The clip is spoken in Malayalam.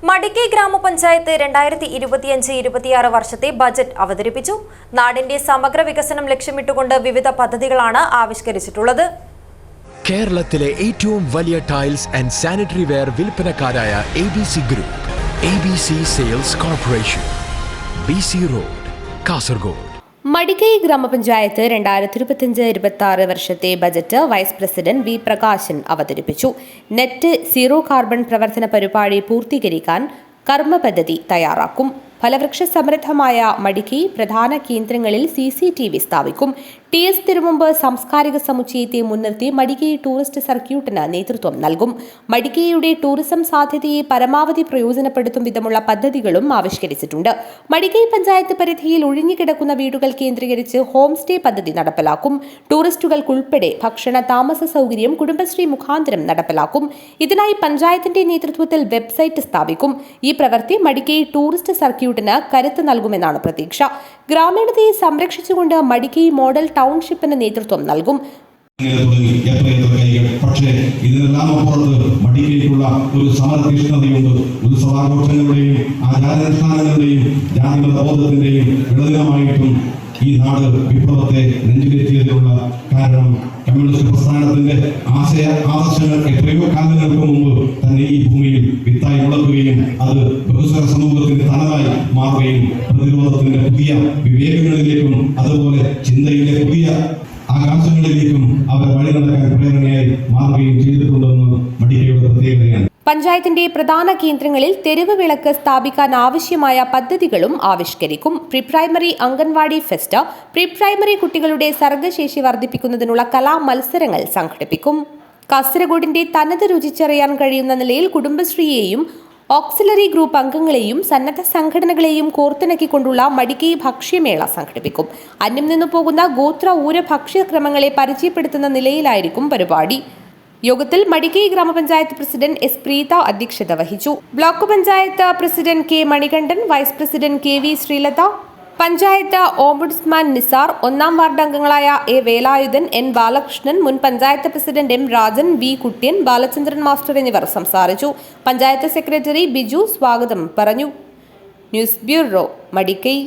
മടിക്കൈ ഗ്രാമപഞ്ചായത്ത് 2025-26 വർഷത്തെ ബജറ്റ് അവതരിപ്പിച്ചു. നാടിന്റെ സമഗ്ര വികസനം ലക്ഷ്യമിട്ടുകൊണ്ട് വിവിധ പദ്ധതികളാണ് ആവിഷ്കരിച്ചിട്ടുള്ളത്. കേരളത്തിലെ ഏറ്റവും വലിയ ടൈൽസ് ആൻഡ് സാനിറ്ററി വെയർ വിൽപ്പനക്കാരായ ABC group, ABC sales corporation, BC road, Kasaragod. Madikai ഗ്രാമപഞ്ചായത്ത് 2025-26 വർഷത്തെ budget vice president V Prakashan അവതരിപ്പിച്ചു. നെറ്റ് സീറോ കാർബൺ പ്രവർത്തന പരിപാടി പൂർത്തീകരിക്കാൻ കർമ്മ പദ്ധതി തയ്യാറാക്കും. ഫലവൃക്ഷ സമൃദ്ധമായ മടിക്കൈ പ്രധാന കേന്ദ്രങ്ങളിൽ CCTV സ്ഥാപിക്കും. TS തിരുമുമ്പ് സാംസ്കാരിക സമുച്ചയത്തെ മുൻനിർത്തി മടിക്കൈ ടൂറിസ്റ്റ് സർക്യൂട്ടിന് നേതൃത്വം നൽകും. മടിക്കൈയുടെ ടൂറിസം സാധ്യതയെ പരമാവധി പ്രയോജനപ്പെടുത്തും വിധമുള്ള പദ്ധതികളും ആവിഷ്കരിച്ചിട്ടുണ്ട്. മടിക്കൈ പഞ്ചായത്ത് പരിധിയിൽ ഒഴിഞ്ഞുകിടക്കുന്ന വീടുകൾ കേന്ദ്രീകരിച്ച് ഹോം സ്റ്റേ പദ്ധതി നടപ്പിലാക്കും. ടൂറിസ്റ്റുകൾക്കുൾപ്പെടെ ഭക്ഷണ താമസ സൗകര്യം കുടുംബശ്രീ മുഖാന്തരം നടപ്പിലാക്കും. ഇതിനായി പഞ്ചായത്തിന്റെ നേതൃത്വത്തിൽ വെബ്സൈറ്റ് സ്ഥാപിക്കും. ഈ പ്രവൃത്തി മടിക്കൈ ടൂറിസ്റ്റ് സർക്യൂട്ടിന് കരുത്ത് നൽകുമെന്നാണ് പ്രതീക്ഷ. ഗ്രാമീണതയെ സംരക്ഷിച്ചുകൊണ്ട് മടിക്കൈ മോഡൽ ടൗൺഷിപ്പിന് നേതൃത്വം നൽകും. പക്ഷേ ഇതിനെല്ലാം അപ്പുറത്ത് മടിക്കൈക്കുള്ള ഒരു സമരതീഷ്ണതയുണ്ട്. ഉത്സവാഘോഷങ്ങളുടെയും ആചാരാനുഷ്ഠാനങ്ങളുടെയും ജാതിമത ബോധത്തിന്റെയും വിളനിലമായിട്ടും ഈ നാട് വിപ്ലവത്തെ നെഞ്ചിലെത്തിയതിനുള്ള കാരണം കമ്മ്യൂണിസ്റ്റ് പ്രസ്ഥാനത്തിന്റെ ആദർശങ്ങൾ എത്രയോ കാലങ്ങൾക്ക് മുമ്പ് തന്നെ ഈ ഭൂമിയിൽ വിത്തായി മുളക്കുകയും അത് ബഹുസ്വര സമൂഹത്തിന്റെ തനതായി മാറുകയും പ്രതിരോധത്തിന്റെ പുതിയ വിവേകങ്ങളിലേക്കും അതുപോലെ ചിന്തയിലെ പുതിയ ആകാശങ്ങളിലേക്കും അവർ വഴി നടക്കാൻ പ്രേരണയായി മാറുകയും ചെയ്തിട്ടുണ്ടെന്ന് മടിക്കൈയുടെ പ്രത്യേകതയാണ്. പഞ്ചായത്തിന്റെ പ്രധാന കേന്ദ്രങ്ങളിൽ തെരുവ് വിളക്ക് സ്ഥാപിക്കാൻ ആവശ്യമായ പദ്ധതികളും ആവിഷ്കരിക്കും. Pre primary anganwadi fest, pre primary കുട്ടികളുടെ സർഗശേഷി വർദ്ധിപ്പിക്കുന്നതിനുള്ള കലാ മത്സരങ്ങൾ സംഘടിപ്പിക്കും. കാസർഗോഡിന്റെ തനത് രുചിച്ചറിയാൻ കഴിയുന്ന നിലയിൽ കുടുംബശ്രീയെയും ഓക്സിലറി ഗ്രൂപ്പ് അംഗങ്ങളെയും സന്നദ്ധ സംഘടനകളെയും കോർത്തിണക്കിക്കൊണ്ടുള്ള മടിക്കൈ ഭക്ഷ്യമേള സംഘടിപ്പിക്കും. അന്യം നിന്നു പോകുന്ന ഗോത്ര ഊര ഭക്ഷ്യക്രമങ്ങളെ പരിചയപ്പെടുത്തുന്ന നിലയിലായിരിക്കും പരിപാടി. യോഗത്തിൽ മടിക്കൈ ഗ്രാമപഞ്ചായത്ത് പ്രസിഡന്റ് S. പ്രീത അധ്യക്ഷത വഹിച്ചു. Block panchayat president K. Manikandan, vice president KV. Sreelatha, panchayat ombudsman Nisar, 1-ാം വാർഡ് അംഗങ്ങളായ A. വേലായുധൻ, N. ബാലകൃഷ്ണൻ, മുൻ panchayat president M. Rajan, V. Kuttyan, Balachandran master എന്നിവർ സംസാരിച്ചു. പഞ്ചായത്ത് സെക്രട്ടറി ബിജു സ്വാഗതം പറഞ്ഞു. News bureau, Madikkai.